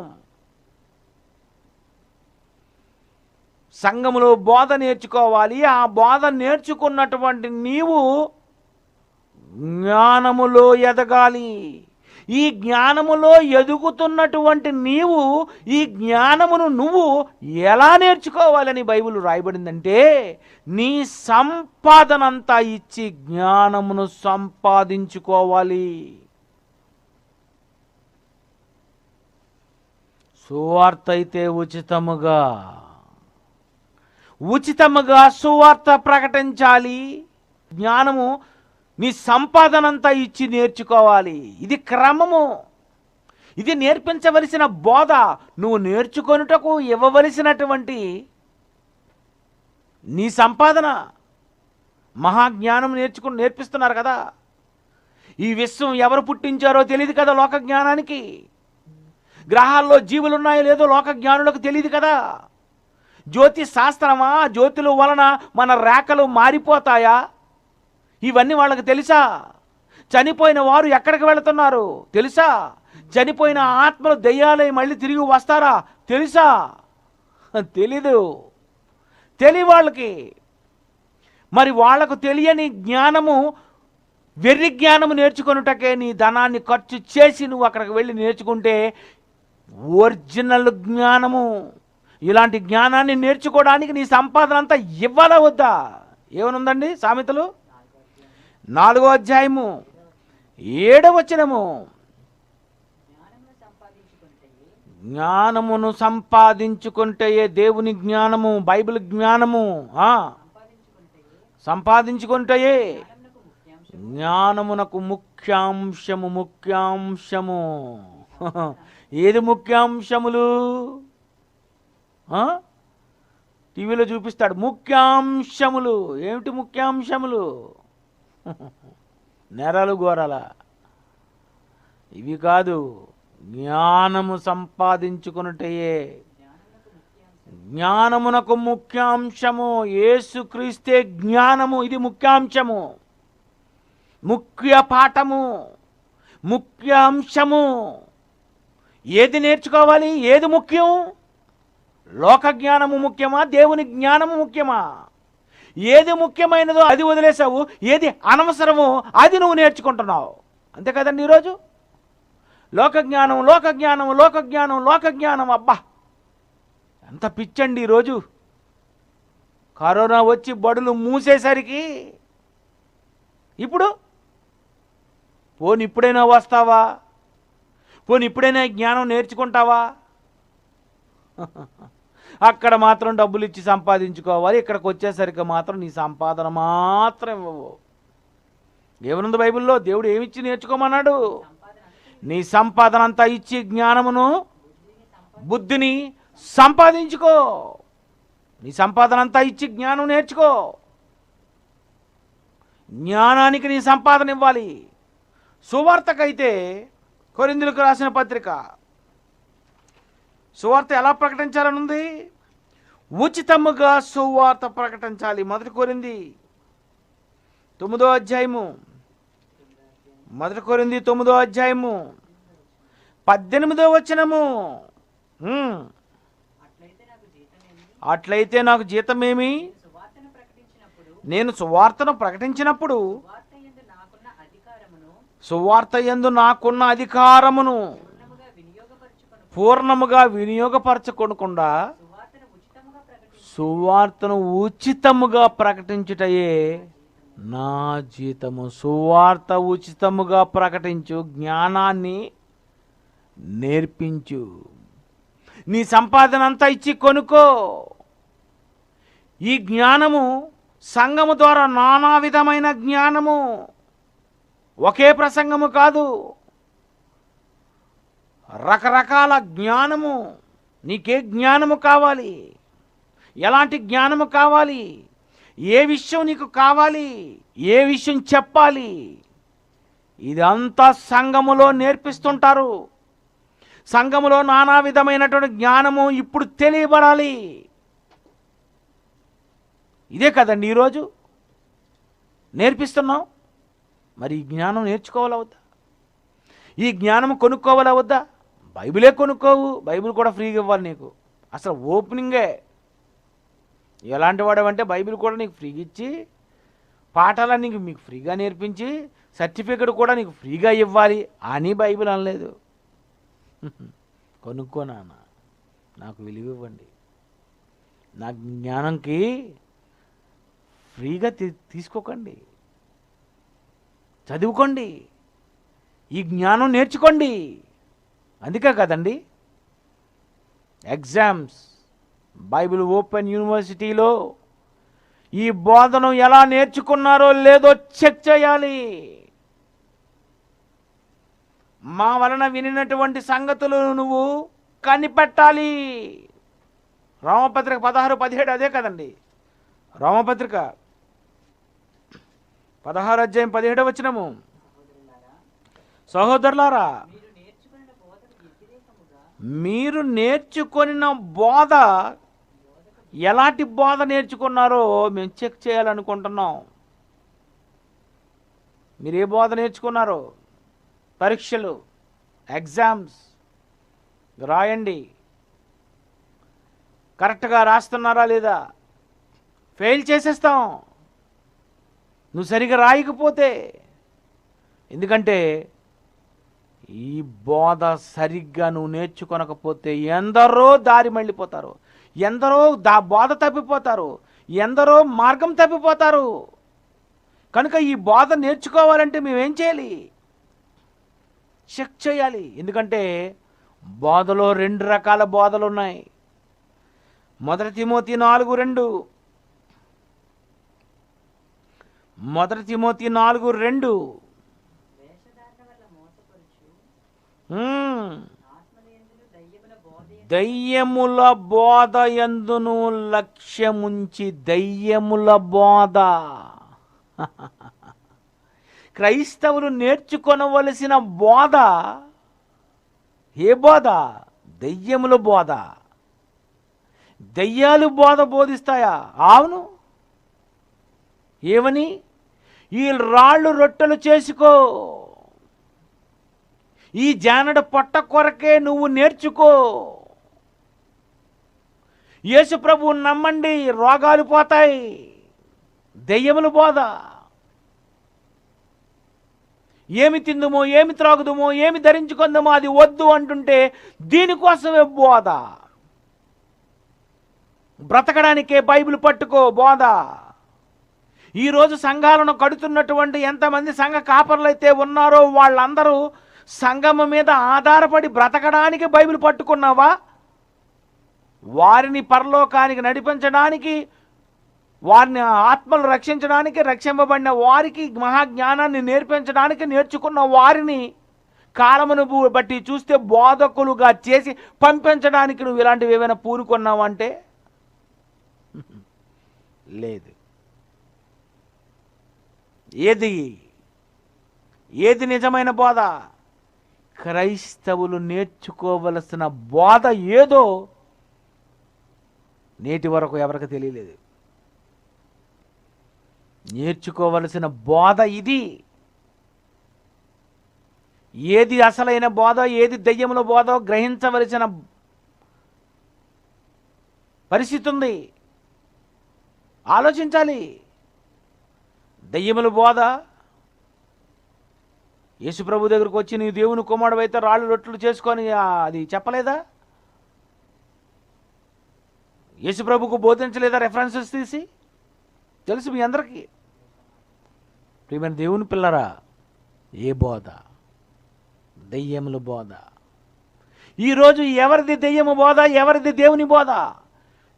సంఘములో బోధ నేర్చుకోవాలి. ఆ బోధ నేర్చుకున్నటువంటి నీవు జ్ఞానములో ఎదగాలి. ఈ జ్ఞానములో ఎదుగుతున్నటువంటి నీవు ఈ జ్ఞానమును నువ్వు ఎలా నేర్చుకోవాలని బైబిల్ రాయబడిందంటే, నీ సంపాదనంతా ఇచ్చి జ్ఞానమును సంపాదించుకోవాలి. సువార్త అయితే ఉచితముగా సువార్త ప్రకటించాలి. జ్ఞానము నీ సంపాదనంతా ఇచ్చి నేర్చుకోవాలి. ఇది క్రమము, ఇది నేర్పించవలసిన బోధ. నువ్వు నేర్చుకొనుటకు ఇవ్వవలసినటువంటి నీ సంపాదన. మహాజ్ఞానం నేర్పిస్తున్నారు కదా. ఈ విశ్వం ఎవరు పుట్టించారో తెలియదు కదా లోక జ్ఞానానికి. గ్రహాల్లో జీవులు ఉన్నాయో లేదో లోక జ్ఞానులకు తెలియదు కదా. జ్యోతి శాస్త్రమా, జ్యోతుల వలన మన రేఖలు మారిపోతాయా, ఇవన్నీ వాళ్ళకి తెలుసా? చనిపోయిన వారు ఎక్కడికి వెళుతున్నారు తెలుసా? చనిపోయిన ఆత్మలు దెయ్యాలై మళ్ళీ తిరిగి వస్తారా తెలుసా? తెలీదు. వాళ్ళకి. మరి వాళ్లకు తెలియని జ్ఞానము, వెర్రి జ్ఞానము నేర్చుకొనుటకే నీ ధనాన్ని ఖర్చు చేసి నువ్వు అక్కడికి వెళ్ళి నేర్చుకుంటే ఒరిజినల్ జ్ఞానము. ఇలాంటి జ్ఞానాన్ని నేర్చుకోవడానికి నీ సంపాదన అంతా ఇవ్వాలా వద్దా? ఏమనుందండి సామెతలు 4వ అధ్యాయము 7వ వచనము, జ్ఞానమును సంపాదించుకుంటే, దేవుని జ్ఞానము, బైబిల్ జ్ఞానము సంపాదించుకుంటే జ్ఞానమునకు ముఖ్యాంశము. ఏది ముఖ్యాంశములు? టీవీలో చూపిస్తాడు ముఖ్యాంశములు. ఏమిటి ముఖ్యాంశములు? నెరలు గోరల ఇవి కాదు. జ్ఞానము సంపాదించుకున్నట్టయే జ్ఞానమునకు ముఖ్యాంశము. యేసుక్రీస్తే జ్ఞానము. ఇది ముఖ్యాంశము, ముఖ్య పాఠము, ముఖ్య అంశము. ఏది నేర్చుకోవాలి? ఏది ముఖ్యం? లోక జ్ఞానము ముఖ్యమా? దేవుని జ్ఞానము ముఖ్యమా? ఏది ముఖ్యమైనదో అది వదిలేసావు, ఏది అనవసరమో అది నువ్వు నేర్చుకుంటున్నావు. అంతే కదండి ఈరోజు లోక జ్ఞానం. అబ్బా ఎంత పిచ్చండి ఈరోజు. కరోనా వచ్చి బడులు మూసేసరికి ఇప్పుడు ఇప్పుడైనా వస్తావా? ఇప్పుడైనా జ్ఞానం నేర్చుకుంటావా? అక్కడ మాత్రం డబ్బులు ఇచ్చి సంపాదించుకోవాలి, ఇక్కడికి వచ్చేసరికి మాత్రం నీ సంపాదన మాత్రం ఇవ్వవు. ఏమనుంది బైబిల్లో? దేవుడు ఏమిచ్చి నేర్చుకోమన్నాడు? నీ సంపాదన అంతా ఇచ్చి జ్ఞానమును, బుద్ధిని సంపాదించుకో. నీ సంపాదన అంతా ఇచ్చి జ్ఞానం నేర్చుకో. జ్ఞానానికి నీ సంపాదన ఇవ్వాలి. సువార్తకైతే కొరింథీయులకు రాసిన పత్రిక, సువార్త ఎలా ప్రకటించాలనుంది? ఉచితముగా సువార్త ప్రకటించాలి. 1 కొరింథీ 9వ అధ్యాయము, 1 కొరింథీ 9వ అధ్యాయము 18వ వచనము. అట్లయితే నాకు జీతమేమి? నేను సువార్తను ప్రకటించినప్పుడు సువార్త యందు నాకున్న అధికారమును పూర్ణముగా వినియోగపరచుకోకుండా సువార్తను ఉచితముగా ప్రకటించుటయే నా జీతము. సువార్త ఉచితముగా ప్రకటించు, జ్ఞానాన్ని నేర్పించు. నీ సంపాదన అంతా ఇచ్చి కొనుక్కో. ఈ జ్ఞానము సంఘము ద్వారా నానా విధమైన జ్ఞానము, ఒకే ప్రసంగము కాదు, రకరకాల జ్ఞానము. నీకే జ్ఞానము కావాలి? ఎలాంటి జ్ఞానము కావాలి? ఏ విషయం నీకు కావాలి? ఏ విషయం చెప్పాలి? ఇదంతా సంఘములో నేర్పిస్తుంటారు. సంఘములో నానా విధమైనటువంటి జ్ఞానము ఇప్పుడు తెలియబడాలి. ఇదే కదండి ఈరోజు నేర్పిస్తున్నాం. మరి ఈ జ్ఞానం నేర్చుకోవాలా వద్దా? ఈ జ్ఞానం కొనుక్కోవాలా వద్దా? బైబిలే కొనుక్కోవు, బైబిల్ కూడా ఫ్రీగా ఇవ్వాలి నీకు. అసలు ఓపెనింగే. ఎలాంటి వాడవంటే బైబిల్ కూడా నీకు ఫ్రీగా ఇచ్చి, పాఠాలన్నీ మీకు ఫ్రీగా నేర్పించి, సర్టిఫికెట్ కూడా నీకు ఫ్రీగా ఇవ్వాలి అని బైబిల్ అనలేదు. కొనుక్కో నాన్న, నాకు విలువ ఇవ్వండి, నా జ్ఞానంకి ఫ్రీగా తీసుకోకండి, చదువుకోండి, ఈ జ్ఞానం నేర్చుకోండి. అందుకే కదండి ఎగ్జామ్స్. బైబిల్ ఓపెన్ యూనివర్సిటీలో ఈ బోధను ఎలా నేర్చుకున్నారో లేదో చెక్ చేయాలి. మా వలన వినినటువంటి సంగతులు నువ్వు కనిపెట్టాలి. రోమపత్రిక 16:17 అదే కదండి. రోమపత్రిక 16 అధ్యాయం 17వ వచనము. సహోదరులారా, మీరు నేర్చుకొనిన బోధ, ఎలాంటి బోధ నేర్చుకున్నారో మేము చెక్ చేయాలనుకుంటున్నాం. మీరు ఏ బోధ నేర్చుకున్నారో పరీక్షలు, ఎగ్జామ్స్ రాయండి. కరెక్ట్గా రాస్తున్నారా లేదా? ఫెయిల్ చేసేస్తాం నువ్వు సరిగా రాయకపోతే. ఎందుకంటే ఈ బోధ సరిగ్గా నువ్వు నేర్చుకొనకపోతే ఎందరో దారి మళ్ళీపోతారు, ఎందరో బోధ తప్పిపోతారు, ఎందరో మార్గం తప్పిపోతారు. కనుక ఈ బోధ నేర్చుకోవాలంటే మేమేం చేయాలి? చెక్ చేయాలి. ఎందుకంటే బోధలో 2 రకాల బోధలు ఉన్నాయి. 1 తిమోతి 4:2, 1 తిమోతి 4:2, దయ్యముల బోధ యందును లక్ష్యముంచి. దయ్యముల బోధ క్రైస్తవులు నేర్చుకొనవలసిన బోధ ఏ బోధ? దయ్యముల బోధ. దయ్యాలు బోధ బోధిస్తాయా? అవును. ఏమని? ఈ రాళ్ళు రొట్టెలు చేసుకో, ఈ జానడ పొట్ట కొరకే నువ్వు నేర్చుకో, యేసు ప్రభువుని నమ్మండి రోగాలు పోతాయి. దయ్యముల బోధ. ఏమి తిందుమో, ఏమి త్రాగుదుమో, ఏమి ధరించుకుందామో అది వద్దు అంటుంటే దీనికోసమే బోధ. బ్రతకడానికే బైబిల్ పట్టుకో బోధ. ఈరోజు సంఘాలను కడుతున్నటువంటి ఎంతమంది సంఘ కాపర్లు అయితే ఉన్నారో వాళ్ళందరూ సంఘము మీద ఆధారపడి బ్రతకడానికి బైబిల్ పట్టుకున్నావా? వారిని పరలోకానికి నడిపించడానికి, వారిని ఆత్మలు రక్షించడానికి, రక్షింపబడిన వారికి మహాజ్ఞానాన్ని నేర్పించడానికి నేర్చుకున్న వారిని కాలమును బట్టి చూస్తే బోధకులుగా చేసి పంపించడానికి నువ్వు ఇలాంటివి ఏమైనా పూనుకున్నావంటే లేదు. ఏది నిజమైన బోధ? క్రైస్తవులు నేర్చుకోవలసిన బోధ ఏదో నేటి వరకు ఎవరికి తెలియలేదు. నేర్చుకోవలసిన బోధ ఇది. ఏది అసలైన బోధ, ఏది దయ్యముల బోధ గ్రహించవలసిన పరిస్థితి ఉంది. ఆలోచించాలి. దయ్యముల బోధ, యేసుప్రభు దగ్గరకు వచ్చి నీ దేవుని కుమారుడు అయితే రాళ్ళు రొట్టెలు చేసుకొని అది చెప్పలేదా? యేసుప్రభుకు బోధించలేదా? రెఫరెన్సెస్ తీసి తెలుసు మీ అందరికీ. ప్రియమైన దేవుని పిల్లరా, ఏ బోధ? దయ్యముల బోధ. ఈరోజు ఎవరిది దయ్యము బోధ, ఎవరిది దేవుని బోధ?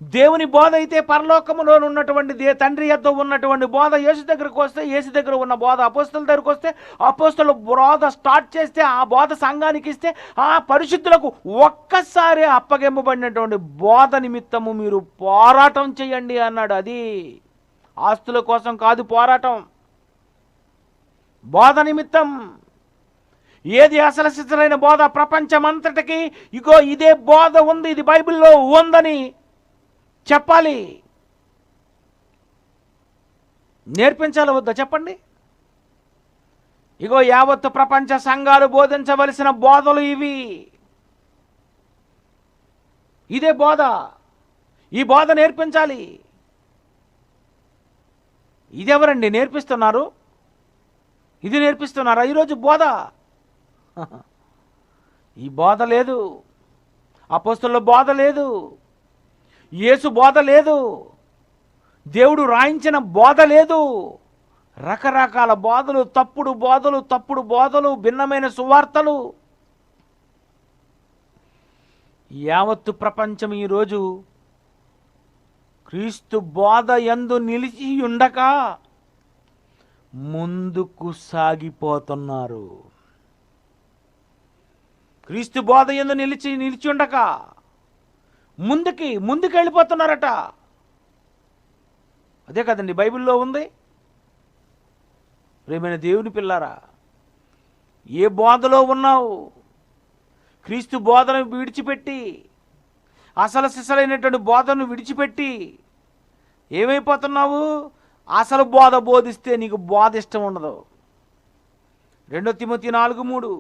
దేవుని బోధ అయితే పరలోకములో ఉన్నటువంటి తండ్రి యొద్ద ఉన్నటువంటి బోధ యేసు దగ్గరకు వస్తే, యేసు దగ్గర ఉన్న బోధ అపోస్తలుల దగ్గరకు వస్తే, అపోస్తలుల బోధ స్టార్ట్ చేస్తే, ఆ బోధ సంఘానికి ఇస్తే, ఆ పరిశుద్ధులకు ఒక్కసారి అప్పగింపబడినటువంటి బోధ నిమిత్తము మీరు పోరాటం చేయండి అన్నాడు. అది ఆస్తుల కోసం కాదు పోరాటం, బోధ నిమిత్తం. ఏది అసలు సిద్ధమైన బోధ? ప్రపంచమంతటికి ఇగో ఇదే బోధ ఉంది, ఇది బైబిల్లో ఉందని చెప్పాలి. నేర్పించాలి వద్దా చెప్పండి? ఇగో యావత్తు ప్రపంచ సంఘాలు బోధించవలసిన బోధలు ఇవి. ఇదే బోధ. ఈ బోధ నేర్పించాలి. ఇదెవరండి నేర్పిస్తున్నారు? ఇది నేర్పిస్తున్నారా ఈరోజు బోధ? ఈ బోధ లేదు. అపోస్తలుల బోధ లేదు. యేసు బోధ లేదు. దేవుడు రాయించిన బోధ లేదు. రకరకాల బోధలు, తప్పుడు బోధలు, భిన్నమైన సువార్తలు. యావత్తు ప్రపంచం ఈరోజు క్రీస్తు బోధ యందు నిలిచి ఉండక ముందుకు సాగిపోతున్నారు. క్రీస్తు బోధ యందు నిలిచి ఉండక ముందుకు వెళ్ళిపోతున్నారట. అదే కదండి బైబిల్లో ఉంది. ప్రియమైన దేవుని పిల్లారా, ఏ బోధలో ఉన్నావు? క్రీస్తు బోధను విడిచిపెట్టి, అసలు సిసలైనటువంటి బోధను విడిచిపెట్టి ఏమైపోతున్నావు? అసలు బోధ బోధిస్తే నీకు బోధ ఇష్టం ఉండదు. 2 తిమోతి 4:3,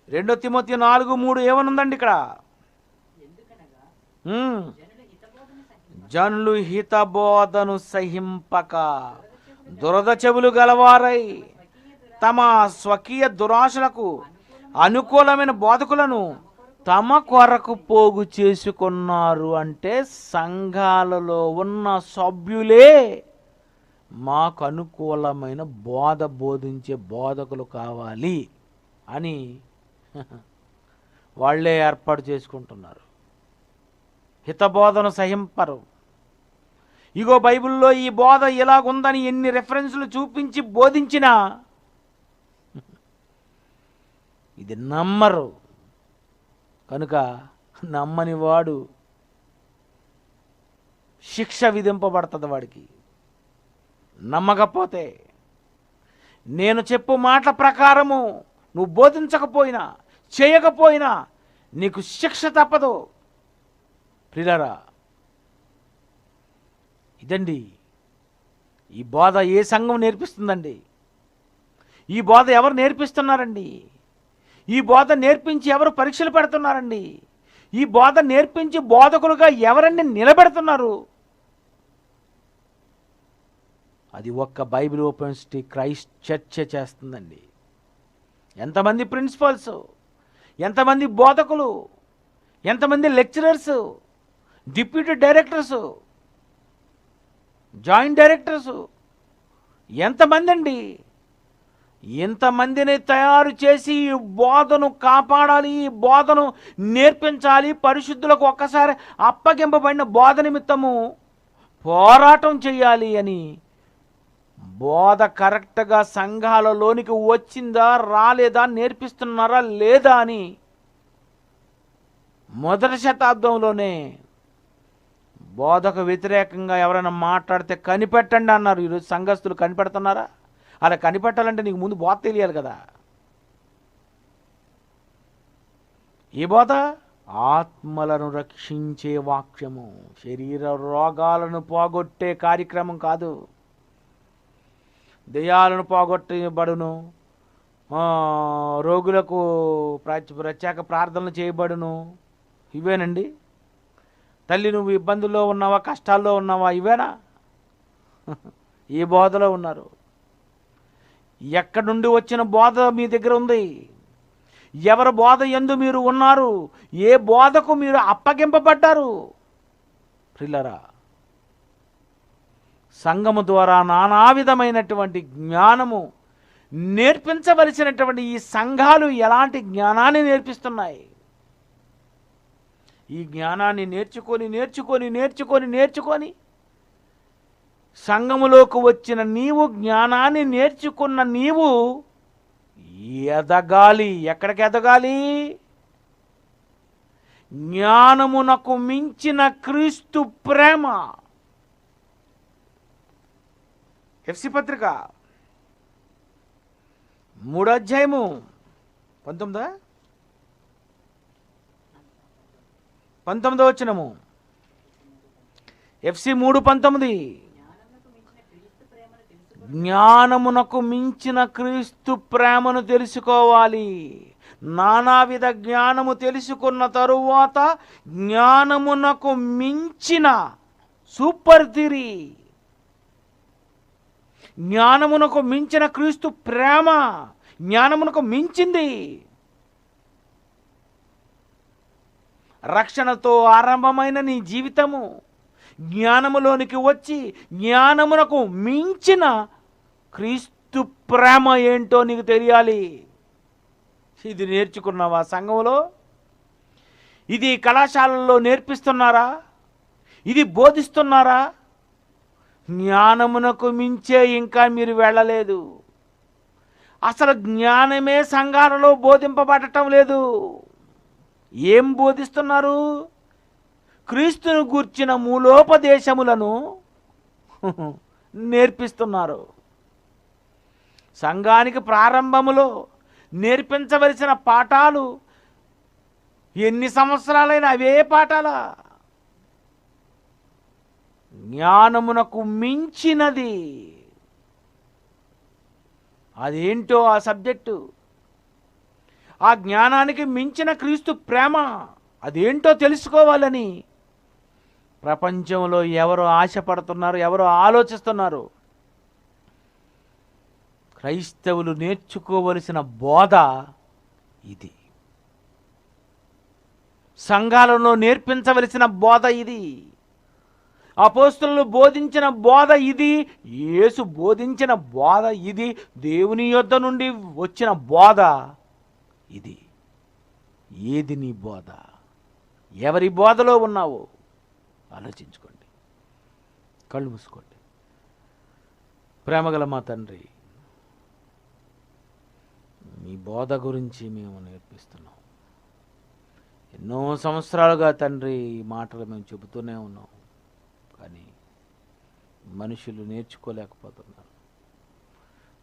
2 తిమోతి 4:3 ఏమనుందండి ఇక్కడ? జనులు హితబోధను సహింపక దురద చెవులు గలవారై తమ స్వకీయ దురాశలకు అనుకూలమైన బోధకులను తమ కొరకు పోగు చేసుకున్నారు. అంటే సంఘాలలో ఉన్న సభ్యులే మాకు అనుకూలమైన బోధించే బోధకులు కావాలి అని వాళ్ళే ఏర్పాటు చేసుకుంటున్నారు. హితబోధను సహింపరు. ఇగో బైబిల్లో ఈ బోధ ఇలాగుందని ఎన్ని రెఫరెన్సులు చూపించి బోధించినా ఇది నమ్మరు. కనుక నమ్మని వాడు శిక్ష విధింపబడుతుంది వాడికి. నమ్మకపోతే నేను చెప్పు మాటల ప్రకారము నువ్వు బోధించకపోయినా చేయకపోయినా నీకు శిక్ష తప్పదు. ప్రియులారా, ఇదండి ఈ బోధ. ఏ సంఘం నేర్పిస్తుందండి? ఈ బోధ ఎవరు నేర్పిస్తున్నారండి? ఈ బోధ నేర్పించి ఎవరు పరీక్షలు పెడుతున్నారండి? ఈ బోధ నేర్పించి బోధకులుగా ఎవరండి నిలబెడుతున్నారు? అది ఒక్క Bible open city Christ church చేస్తుందండి. ఎంతమంది ప్రిన్సిపల్స్, ఎంతమంది బోధకులు, ఎంతమంది lecturers, deputy directors, joint directors, ఎంతమంది అండి? ఇంతమందిని తయారు చేసి ఈ బోధను కాపాడాలి, ఈ బోధను నేర్పించాలి, పరిశుద్ధులకు ఒక్కసారి అప్పగింపబడిన బోధ నిమిత్తము పోరాటం చేయాలి అని బోధ కరెక్ట్గా సంఘాలలోనికి వచ్చిందా రాలేదా, నేర్పిస్తున్నారా లేదా అని మొదటి శతాబ్దంలోనే బోధకు వ్యతిరేకంగా ఎవరైనా మాట్లాడితే కనిపెట్టండి అన్నారు. ఈరోజు సంఘస్థులు కనిపెడుతున్నారా? అలా కనిపెట్టాలంటే నీకు ముందు బోధ తెలియాలి కదా. ఈ బోధ ఆత్మలను రక్షించే వాక్యము, శరీర రోగాలను పోగొట్టే కార్యక్రమం కాదు. దెయ్యాలను పోగొట్టబడును, రోగులకు ప్రత్యేక ప్రార్థనలు చేయబడును. ఇవేనండి. తల్లి నువ్వు ఇబ్బందుల్లో ఉన్నావా, కష్టాల్లో ఉన్నావా, ఇవేనా? ఈ బోధలో ఉన్నారు. ఎక్కడి నుండి వచ్చిన బోధ మీ దగ్గర ఉంది? ఎవరి బోధ యందు మీరు ఉన్నారు? ఏ బోధకు మీరు అప్పగింపబడ్డారు? ప్రియులారా, సంఘము ద్వారా నానా విధమైనటువంటి జ్ఞానము నేర్పించవలసినటువంటి ఈ సంఘాలు ఎలాంటి జ్ఞానాన్ని నేర్పిస్తున్నాయి? ఈ జ్ఞానాన్ని నేర్చుకొని సంఘములోకి వచ్చిన నీవు, జ్ఞానాన్ని నేర్చుకున్న నీవు ఎదగాలి. ఎక్కడికి ఎదగాలి? జ్ఞానమునకు మించిన క్రీస్తు ప్రేమ. ఎఫ్సి పత్రిక 3వ అధ్యాయము 19వ వచనము. ఎఫ్సి 3:19. జ్ఞానమునకు మించిన క్రీస్తు ప్రేమను తెలుసుకోవాలి. నానావిధ జ్ఞానము తెలుసుకున్న తరువాత జ్ఞానమునకు మించిన సూపర్ థిరీ, జ్ఞానమునకు మించిన క్రీస్తు ప్రేమ, జ్ఞానమునకు మించింది. రక్షణతో ఆరంభమైన నీ జీవితము జ్ఞానములోనికి వచ్చి జ్ఞానమునకు మించిన క్రీస్తు ప్రేమ ఏంటో నీకు తెలియాలి. ఇది నేర్చుకున్నావా సంఘంలో? ఇది కళాశాలల్లో నేర్పిస్తున్నారా? ఇది బోధిస్తున్నారా? జ్ఞానమునకు మించే ఇంకా మీరు వెళ్ళలేదు. అసలు జ్ఞానమే సంఘాలలో బోధింపబడటం లేదు. ఏం బోధిస్తున్నారు? క్రీస్తును గూర్చిన మూలోపదేశములను నేర్పిస్తున్నారు. సంఘానికి ప్రారంభములో నేర్పించవలసిన పాఠాలు ఎన్ని సంవత్సరాలైనా అవే పాఠాలా? జ్ఞానమునకు మించినది అదేంటో ఆ సబ్జెక్టు. ఆ జ్ఞానానికి మించిన క్రీస్తు ప్రేమ అదేంటో తెలుసుకోవాలని ప్రపంచంలో ఎవరు ఆశపడుతున్నారు, ఎవరు ఆలోచిస్తున్నారు? క్రైస్తవులు నేర్చుకోవలసిన బోధ ఇది. సంఘాలలో నేర్పించవలసిన బోధ ఇది. అపోస్తలులు బోధించిన బోధ ఇది. యేసు బోధించిన బోధ ఇది. దేవుని యొద్ద నుండి వచ్చిన బోధ ఇది. ఏది నీ బోధ? ఎవరి బోధలో ఉన్నావో ఆలోచించుకోండి. కళ్ళు మూసుకోండి. ప్రేమగల మా తండ్రి, మీ బోధ గురించి మేము నేర్పిస్తున్నాం. ఎన్నో సంవత్సరాలుగా తండ్రి ఈ మాటలు మేము చెబుతూనే ఉన్నాం, కానీ మనుషులు నేర్చుకోలేకపోతున్నారు.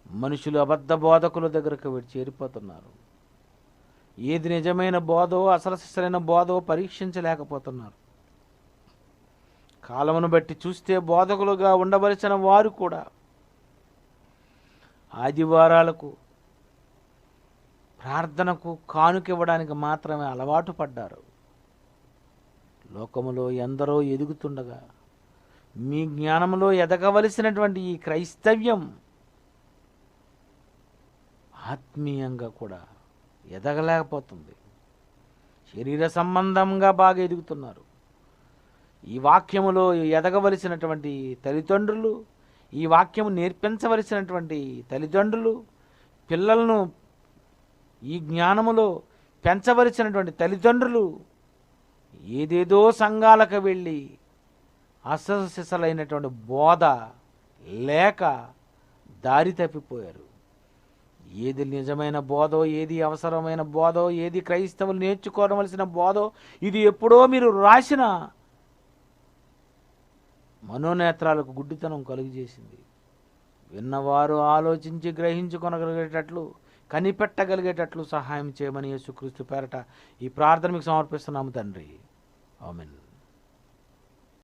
మనుషులు అబద్ధ బోధకుల దగ్గరకు చేరిపోతున్నారు. ఏది నిజమైన బోధో, అసలు సిసలైన బోధో పరీక్షించలేకపోతున్నారు. కాలమును బట్టి చూస్తే బోధకులుగా ఉండవలసిన వారు కూడా ఆదివారాలకు, ప్రార్థనకు కానుకివ్వడానికి మాత్రమే అలవాటు పడ్డారు. లోకములో ఎందరో ఎదుగుతుండగా మీ జ్ఞానంలో ఎదగవలసినటువంటి ఈ క్రైస్తవ్యం ఆత్మీయంగా కూడా ఎదగలేకపోతుంది. శరీర సంబంధంగా బాగా ఎదుగుతున్నారు. ఈ వాక్యములో ఎదగవలసినటువంటి తల్లిదండ్రులు, ఈ వాక్యము నేర్పించవలసినటువంటి తల్లిదండ్రులు, పిల్లలను ఈ జ్ఞానములో పెంచవలసినటువంటి తల్లిదండ్రులు ఏదేదో సంఘాలకు వెళ్ళి అసలైనటువంటి బోధ లేక దారి తప్పిపోయారు. ఏది నిజమైన బోధో, ఏది అవసరమైన బోధో, ఏది క్రైస్తవులు నేర్చుకోవలసిన బోధో, ఇది ఎప్పుడో మీరు రాసిన మనోనేత్రాలకు గుడ్డితనం కలుగజేసింది. విన్నవారు ఆలోచించి గ్రహించుకొనగలిగేటట్లు, కనిపెట్టగలిగేటట్లు సహాయం చేయమని యేసుక్రీస్తు పేరట ఈ ప్రార్థన మీకు సమర్పిస్తున్నాము తండ్రి. ఆమేన్.